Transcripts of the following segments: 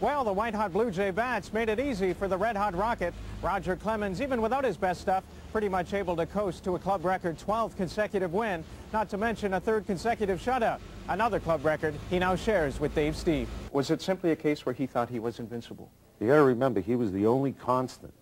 Well, the white-hot Blue Jay bats made it easy for the red-hot Rocket. Roger Clemens, even without his best stuff, pretty much able to coast to a club record 12th consecutive win, not to mention a third consecutive shutout. Another club record he now shares with Dave Stieb. Was it simply a case where he thought he was invincible? You got to remember, he was the only constant.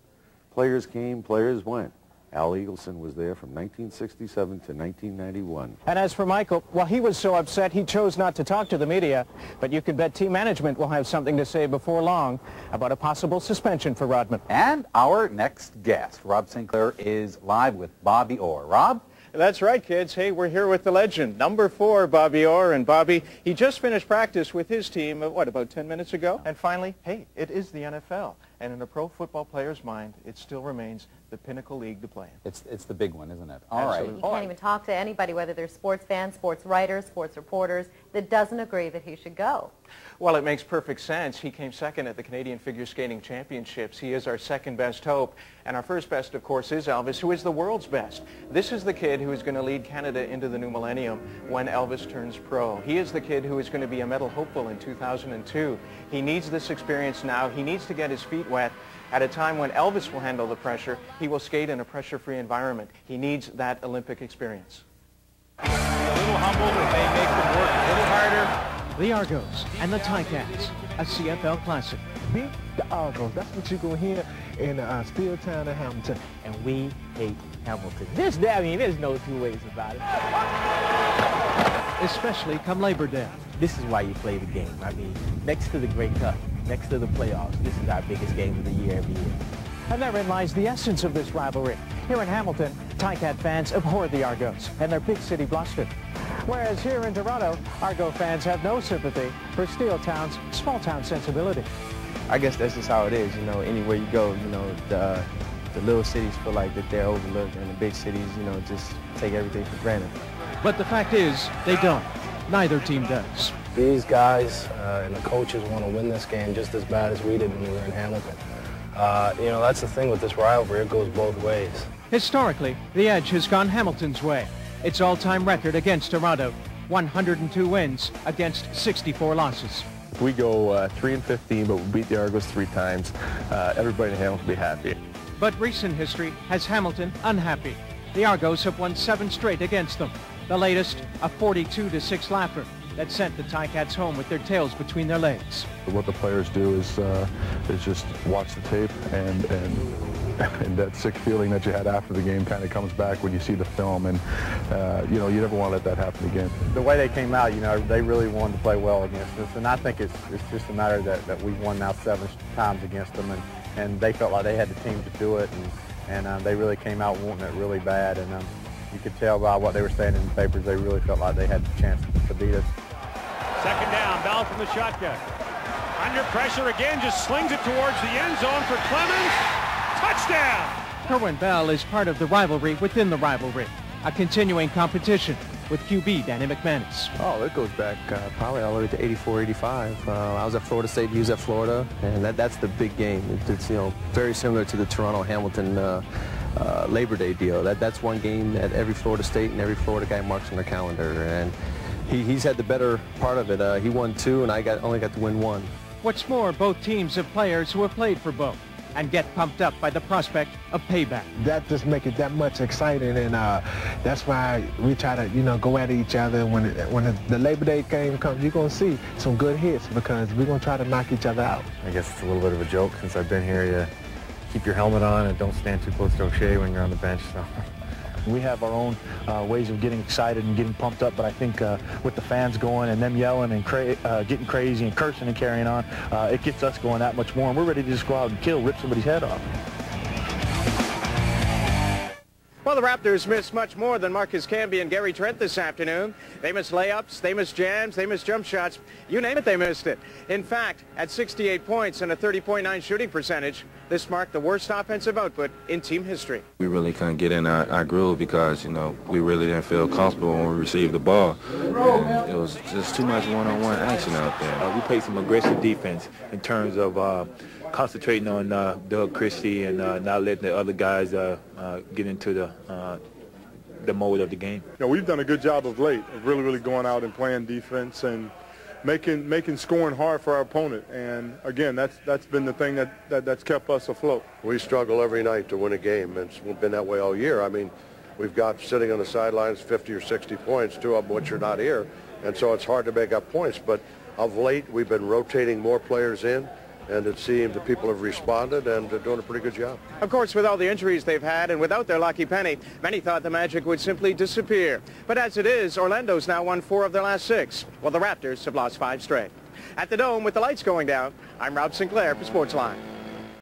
Players came, players went. Al Eagleson was there from 1967 to 1991. And as for Michael, well, he was so upset he chose not to talk to the media. But you can bet team management will have something to say before long about a possible suspension for Rodman. And our next guest, Rob Sinclair, is live with Bobby Orr. Rob? That's right, kids. Hey, we're here with the legend, number 4, Bobby Orr. And Bobby, he just finished practice with his team, what, about 10 minutes ago? And finally, hey, it is the NFL. And in a pro football player's mind, it still remains the pinnacle league to play in. It's the big one, isn't it? All right. You can't even talk to anybody, whether they're sports fans, sports writers, sports reporters, that doesn't agree that he should go. Well, it makes perfect sense. He came second at the Canadian Figure Skating Championships. He is our second best hope. And our first best, of course, is Elvis, who is the world's best. This is the kid who is going to lead Canada into the new millennium when Elvis turns pro. He is the kid who is going to be a medal hopeful in 2002. He needs this experience now. He needs to get his feet wet. At a time when Elvis will handle the pressure, he will skate in a pressure-free environment. He needs that Olympic experience. A little humbled, it may make them work a little harder. The Argos and the Ticats, a CFL Classic. Beat the Argos. That's what you're going to hear in Steeltown and Hamilton. And we hate Hamilton. There's no two ways about it. Especially come Labor Day. This is why you play the game. I mean, next to the Grey Cup, next to the playoffs, this is our biggest game of the year every year. And therein lies the essence of this rivalry. Here in Hamilton, Ticat fans abhor the Argos and their big city bluster. Whereas here in Toronto, Argo fans have no sympathy for Steeltown's small-town sensibility. I guess that's just how it is, you know, anywhere you go, you know, the little cities feel like that they're overlooked, and the big cities, you know, just take everything for granted. But the fact is, they don't. Neither team does. These guys and the coaches want to win this game just as bad as we did when we were in Hamilton. You know, that's the thing with this rivalry. It goes both ways. Historically, the edge has gone Hamilton's way. Its all-time record against Toronto, 102 wins against 64 losses. If we go 3-15, but we beat the Argos 3 times, everybody in Hamilton will be happy. But recent history has Hamilton unhappy. The Argos have won 7 straight against them. The latest, a 42-6 laugher that sent the Ticats home with their tails between their legs. What the players do is just watch the tape, and that sick feeling that you had after the game kind of comes back when you see the film, and you know, you never want to let that happen again. The way they came out, you know, they really wanted to play well against us, and I think it's just a matter that we've won now 7 times against them, and they felt like they had the team to do it, and they really came out wanting it really bad, and you could tell by what they were saying in the papers, they really felt like they had the chance to beat us. Second down, Bell from the shotgun. Under pressure again, just slings it towards the end zone for Clemens. Touchdown! Kerwin Bell is part of the rivalry within the rivalry, a continuing competition with QB Danny McManus. Oh, it goes back probably all the way to 84, 85. I was at Florida State, he was at Florida, and that's the big game. It's, you know, very similar to the Toronto-Hamilton Labor Day deal. That's one game that every Florida State and every Florida guy marks on their calendar, and he's had the better part of it. He won 2, and I only got to win 1. What's more, both teams have players who have played for both and get pumped up by the prospect of payback. That just makes it that much exciting, and that's why we try to, you know, go at each other. When the Labor Day game comes, you're going to see some good hits because we're going to try to knock each other out. I guess it's a little bit of a joke since I've been here. You keep your helmet on and don't stand too close to O'Shea when you're on the bench. So. We have our own ways of getting excited and getting pumped up, but I think with the fans going and them yelling and getting crazy and cursing and carrying on, it gets us going that much more, and we're ready to just go out and rip somebody's head off. Well, the Raptors missed much more than Marcus Camby and Gary Trent this afternoon. They missed layups, they missed jams, they missed jump shots. You name it, they missed it. In fact, at 68 points and a 30.9 shooting percentage, this marked the worst offensive output in team history. We really couldn't get in our groove because, you know, we really didn't feel comfortable when we received the ball. It was just too much one-on-one action out there. We played some aggressive defense in terms of concentrating on Doug Christie and not letting the other guys get into the mode of the game. You know, we've done a good job of late of really going out and playing defense and making scoring hard for our opponent. And again, that's been the thing that's kept us afloat. We struggle every night to win a game, and it's been that way all year. I mean, we've got sitting on the sidelines 50 or 60 points, 2 of which are not here, and so it's hard to make up points. But of late, we've been rotating more players in, and it seems that people have responded, and they're doing a pretty good job. Of course, with all the injuries they've had and without their lucky penny, many thought the Magic would simply disappear. But as it is, Orlando's now won 4 of their last 6, while the Raptors have lost 5 straight. At the Dome, with the lights going down, I'm Rob Sinclair for Sportsline.